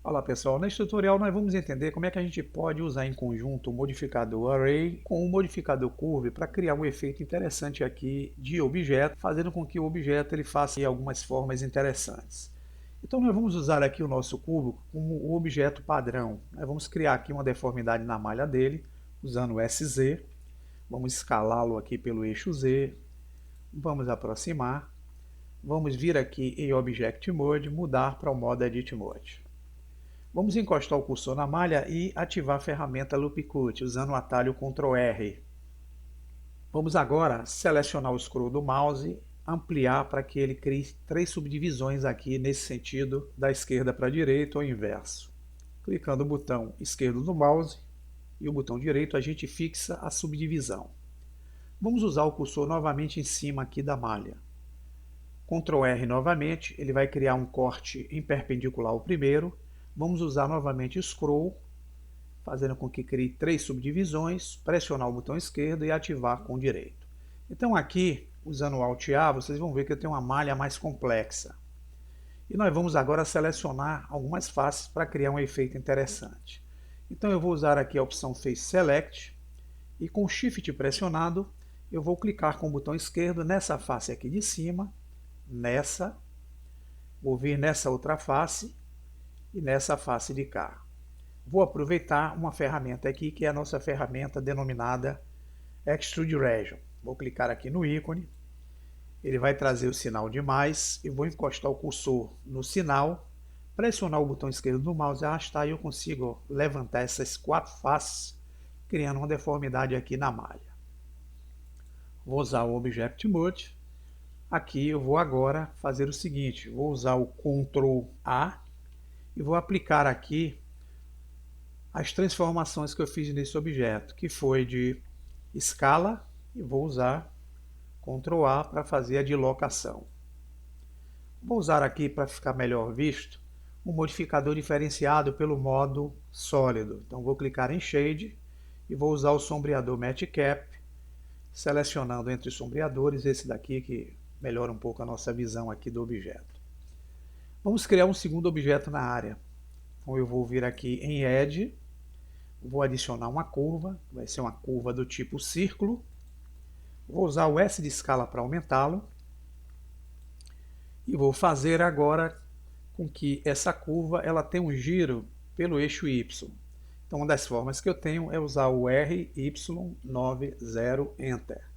Olá pessoal, neste tutorial nós vamos entender como é que a gente pode usar em conjunto o modificador Array com o modificador Curve para criar um efeito interessante aqui de objeto, fazendo com que o objeto ele faça algumas formas interessantes. Então nós vamos usar aqui o nosso cubo como o objeto padrão. Nós vamos criar aqui uma deformidade na malha dele, usando o SZ. Vamos escalá-lo aqui pelo eixo Z, vamos aproximar, vamos vir aqui em Object Mode, mudar para o modo Edit Mode. Vamos encostar o cursor na malha e ativar a ferramenta Loop Cut, usando o atalho Ctrl R. Vamos agora selecionar o scroll do mouse, ampliar para que ele crie 3 subdivisões aqui nesse sentido, da esquerda para a direita ou inverso. Clicando no botão esquerdo do mouse e o botão direito, a gente fixa a subdivisão. Vamos usar o cursor novamente em cima aqui da malha. Ctrl R novamente, ele vai criar um corte em perpendicular ao primeiro. Vamos usar novamente o scroll, fazendo com que crie 3 subdivisões, pressionar o botão esquerdo e ativar com o direito. Então aqui, usando o Alt A, vocês vão ver que eu tenho uma malha mais complexa. E nós vamos agora selecionar algumas faces para criar um efeito interessante. Então eu vou usar aqui a opção Face Select e com o Shift pressionado, eu vou clicar com o botão esquerdo nessa face aqui de cima, vou vir nessa outra face e nessa face de cá. Vou aproveitar uma ferramenta aqui, que é a nossa ferramenta denominada Extrude Region. Vou clicar aqui no ícone, ele vai trazer o sinal de mais, e vou encostar o cursor no sinal, pressionar o botão esquerdo do mouse e arrastar, e eu consigo levantar essas 4 faces, criando uma deformidade aqui na malha. Vou usar o Object Mode. Aqui eu vou agora fazer o seguinte, vou usar o Ctrl A, e vou aplicar aqui as transformações que eu fiz nesse objeto, que foi de escala, e vou usar Ctrl A para fazer a deslocação. Vou usar aqui, para ficar melhor visto, um modificador diferenciado pelo modo sólido. Então vou clicar em Shade e vou usar o sombreador Matte Cap, selecionando entre os sombreadores esse daqui que melhora um pouco a nossa visão aqui do objeto. Vamos criar um segundo objeto na área. Então eu vou vir aqui em Edge, vou adicionar uma curva, vai ser uma curva do tipo círculo. Vou usar o S de escala para aumentá-lo. E vou fazer agora com que essa curva ela tenha um giro pelo eixo Y. Então uma das formas que eu tenho é usar o RY90 Enter.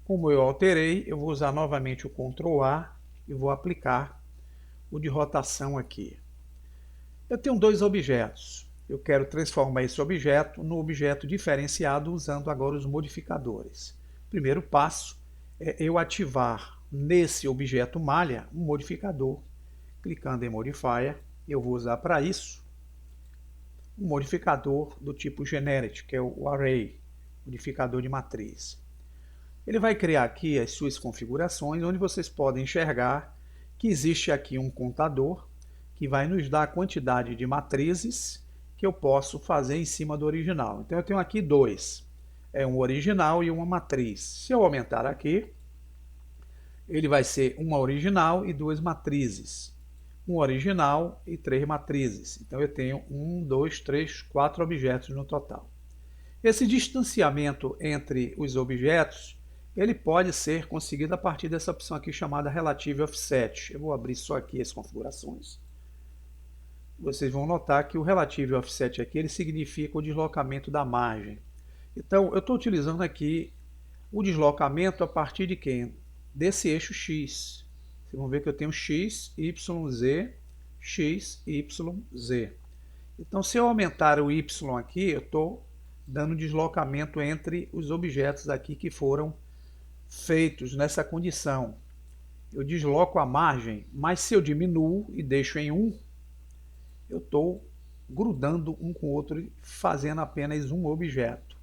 Como eu alterei, eu vou usar novamente o Ctrl A e vou aplicar o de rotação aqui. Eu tenho 2 objetos. Eu quero transformar esse objeto no objeto diferenciado usando agora os modificadores. Primeiro passo é eu ativar nesse objeto malha um modificador. Clicando em Modifier, eu vou usar para isso um modificador do tipo Generic, que é o Array, modificador de matriz. Ele vai criar aqui as suas configurações, onde vocês podem enxergar que existe aqui um contador que vai nos dar a quantidade de matrizes que eu posso fazer em cima do original. Então eu tenho aqui 2, é um original e uma matriz. Se eu aumentar aqui, ele vai ser uma original e 2 matrizes. Um original e 3 matrizes. Então eu tenho 1, 2, 3, 4 objetos no total. Esse distanciamento entre os objetos ele pode ser conseguido a partir dessa opção aqui chamada Relative Offset. Eu vou abrir só aqui as configurações. Vocês vão notar que o Relative Offset aqui ele significa o deslocamento da margem. Então eu estou utilizando aqui o deslocamento a partir de quem? Desse eixo X. Vocês vão ver que eu tenho X, Y, Z, X, Y, Z. Então se eu aumentar o Y aqui, eu estou dando deslocamento entre os objetos aqui que foram feitos nessa condição. Eu desloco a margem, mas se eu diminuo e deixo em 1, eu estou grudando um com o outro e fazendo apenas um objeto.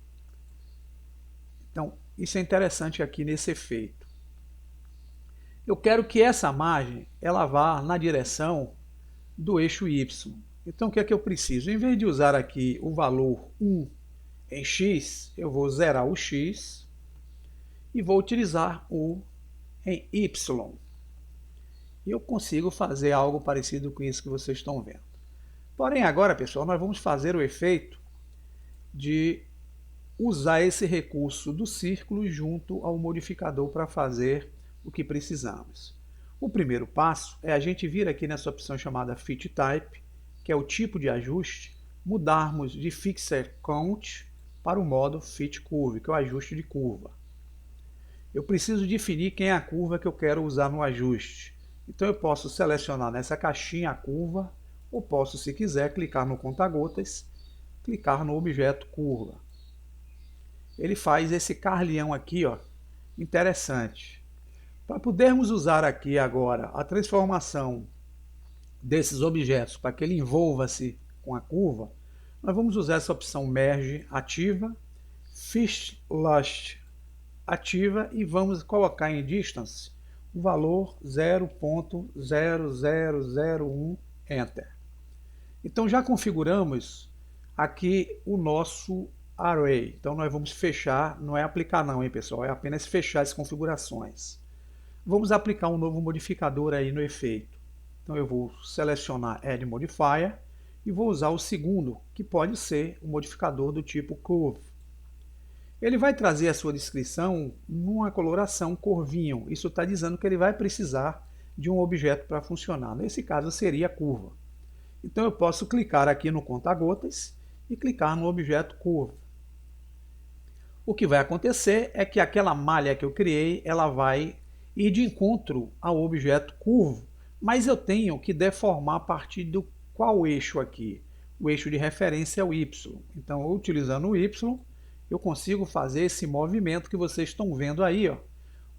Então, isso é interessante aqui nesse efeito. Eu quero que essa margem ela vá na direção do eixo Y. Então, o que é que eu preciso? Em vez de usar aqui o valor 1 em X, eu vou zerar o X e vou utilizar o em Y. E eu consigo fazer algo parecido com isso que vocês estão vendo. Porém, agora, pessoal, nós vamos fazer o efeito de usar esse recurso do círculo junto ao modificador para fazer o que precisamos. O primeiro passo é a gente vir aqui nessa opção chamada Fit Type, que é o tipo de ajuste, mudarmos de Fixed Count para o modo Fit Curve, que é o ajuste de curva. Eu preciso definir quem é a curva que eu quero usar no ajuste. Então eu posso selecionar nessa caixinha a curva, ou posso, se quiser, clicar no conta-gotas, clicar no objeto curva. Ele faz esse carleão aqui, ó, interessante. Para podermos usar aqui agora a transformação desses objetos para que ele envolva-se com a curva, nós vamos usar essa opção Merge ativa, Fish Last ativa e vamos colocar em Distance o valor 0.0001 Enter. Então já configuramos aqui o nosso Array. Então nós vamos fechar, não é aplicar não, hein, pessoal, é apenas fechar as configurações. Vamos aplicar um novo modificador aí no efeito. Então eu vou selecionar Add Modifier e vou usar o segundo, que pode ser um modificador do tipo Curve. Ele vai trazer a sua descrição numa coloração corvinho. Isso está dizendo que ele vai precisar de um objeto para funcionar. Nesse caso seria a curva. Então eu posso clicar aqui no conta-gotas e clicar no objeto curva. O que vai acontecer é que aquela malha que eu criei, ela vai ir de encontro ao objeto curvo, mas eu tenho que deformar a partir do qual eixo aqui? O eixo de referência é o Y. Então, utilizando o Y, eu consigo fazer esse movimento que vocês estão vendo aí, ó,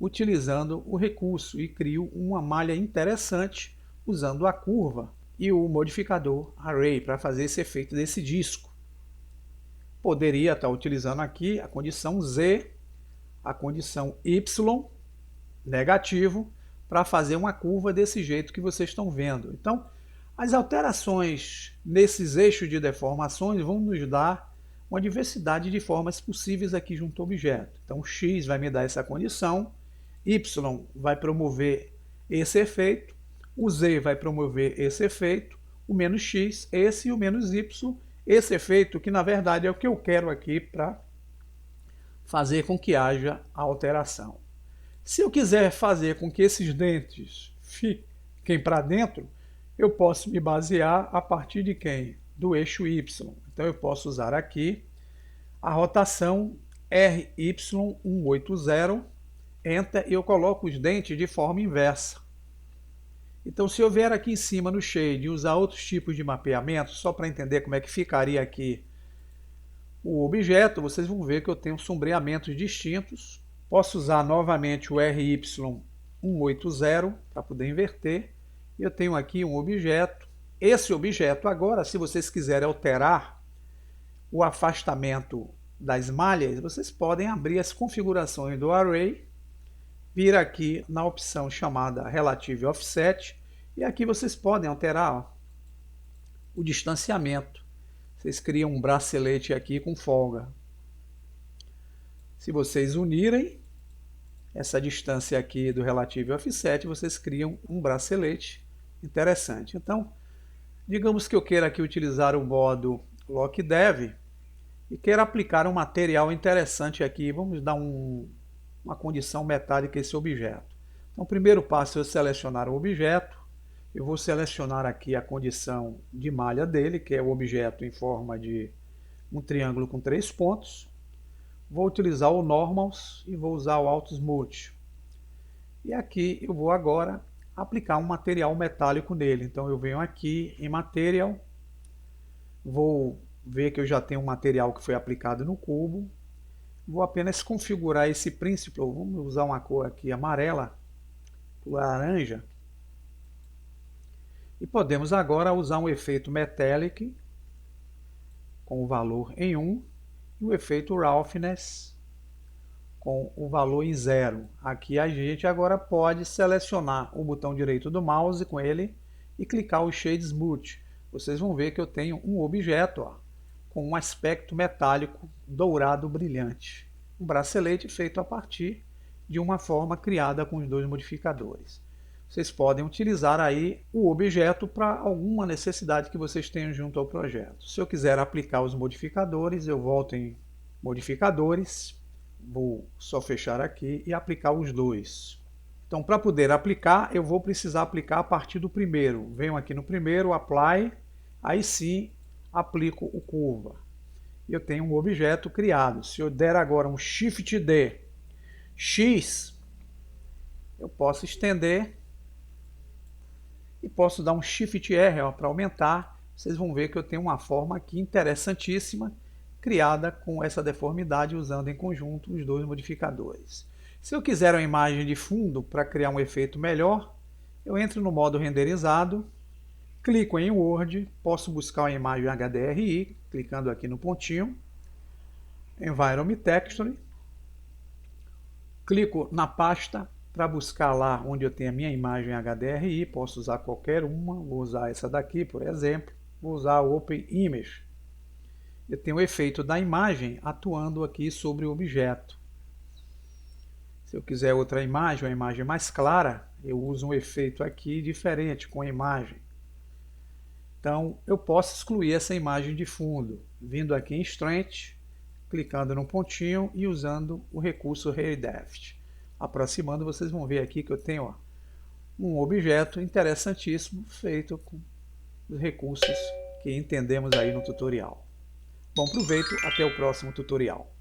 utilizando o recurso, e crio uma malha interessante usando a curva e o modificador Array para fazer esse efeito desse disco. Poderia estar utilizando aqui a condição Z, a condição Y, negativo, para fazer uma curva desse jeito que vocês estão vendo. Então, as alterações nesses eixos de deformações vão nos dar uma diversidade de formas possíveis aqui junto ao objeto. Então, o X vai me dar essa condição, Y vai promover esse efeito, o Z vai promover esse efeito, o menos X, esse, e o menos Y, esse efeito, que na verdade é o que eu quero aqui para fazer com que haja a alteração. Se eu quiser fazer com que esses dentes fiquem para dentro, eu posso me basear a partir de quem? Do eixo Y. Então eu posso usar aqui a rotação RY180, Enter, e eu coloco os dentes de forma inversa. Então se eu vier aqui em cima no Shade e usar outros tipos de mapeamento, só para entender como é que ficaria aqui o objeto, vocês vão ver que eu tenho sombreamentos distintos. Posso usar novamente o RY180 para poder inverter. Eu tenho aqui um objeto. Esse objeto agora, se vocês quiserem alterar o afastamento das malhas, vocês podem abrir as configurações do Array, vir aqui na opção chamada Relative Offset, e aqui vocês podem alterar, ó, o distanciamento. Vocês criam um bracelete aqui com folga. Se vocês unirem essa distância aqui do Relative Offset, vocês criam um bracelete interessante. Então, digamos que eu queira aqui utilizar o modo Lock Dev e queira aplicar um material interessante aqui. Vamos dar uma condição metálica a esse objeto. Então, o primeiro passo é eu selecionar o objeto. Eu vou selecionar aqui a condição de malha dele, que é o objeto em forma de um triângulo com 3 pontos. Vou utilizar o Normals e vou usar o Auto Smooth. E aqui eu vou agora aplicar um material metálico nele. Então eu venho aqui em Material, vou ver que eu já tenho um material que foi aplicado no cubo. Vou apenas configurar esse Principal. Vamos usar uma cor aqui amarela, laranja. E podemos agora usar um efeito Metallic com o valor em 1 e o efeito Roughness com o valor em 0. Aqui a gente agora pode selecionar o botão direito do mouse com ele e clicar o Shade Smooth. Vocês vão ver que eu tenho um objeto, ó, com um aspecto metálico dourado brilhante. Um bracelete feito a partir de uma forma criada com os dois modificadores. vocês podem utilizar aí o objeto para alguma necessidade que vocês tenham junto ao projeto. Se eu quiser aplicar os modificadores, eu volto em modificadores, vou só fechar aqui e aplicar os dois. Então, para poder aplicar, eu vou precisar aplicar a partir do primeiro. Venho aqui no primeiro, Apply, aí sim aplico o curva. Eu tenho um objeto criado. Se eu der agora um Shift D, X, eu posso estender e posso dar um Shift R para aumentar. Vocês vão ver que eu tenho uma forma aqui interessantíssima, criada com essa deformidade, usando em conjunto os dois modificadores. Se eu quiser uma imagem de fundo para criar um efeito melhor, eu entro no modo renderizado, clico em Word, posso buscar uma imagem HDRI, clicando aqui no pontinho, Environment Texture, clico na pasta para buscar lá onde eu tenho a minha imagem HDRI, posso usar qualquer uma, vou usar essa daqui, por exemplo, vou usar o Open Image. Eu tenho o efeito da imagem atuando aqui sobre o objeto. Se eu quiser outra imagem, uma imagem mais clara, eu uso um efeito aqui diferente com a imagem. Então, eu posso excluir essa imagem de fundo, vindo aqui em Strength, clicando no pontinho e usando o recurso Redeft. Aproximando, vocês vão ver aqui que eu tenho um objeto interessantíssimo feito com os recursos que entendemos aí no tutorial. Bom proveito, até o próximo tutorial.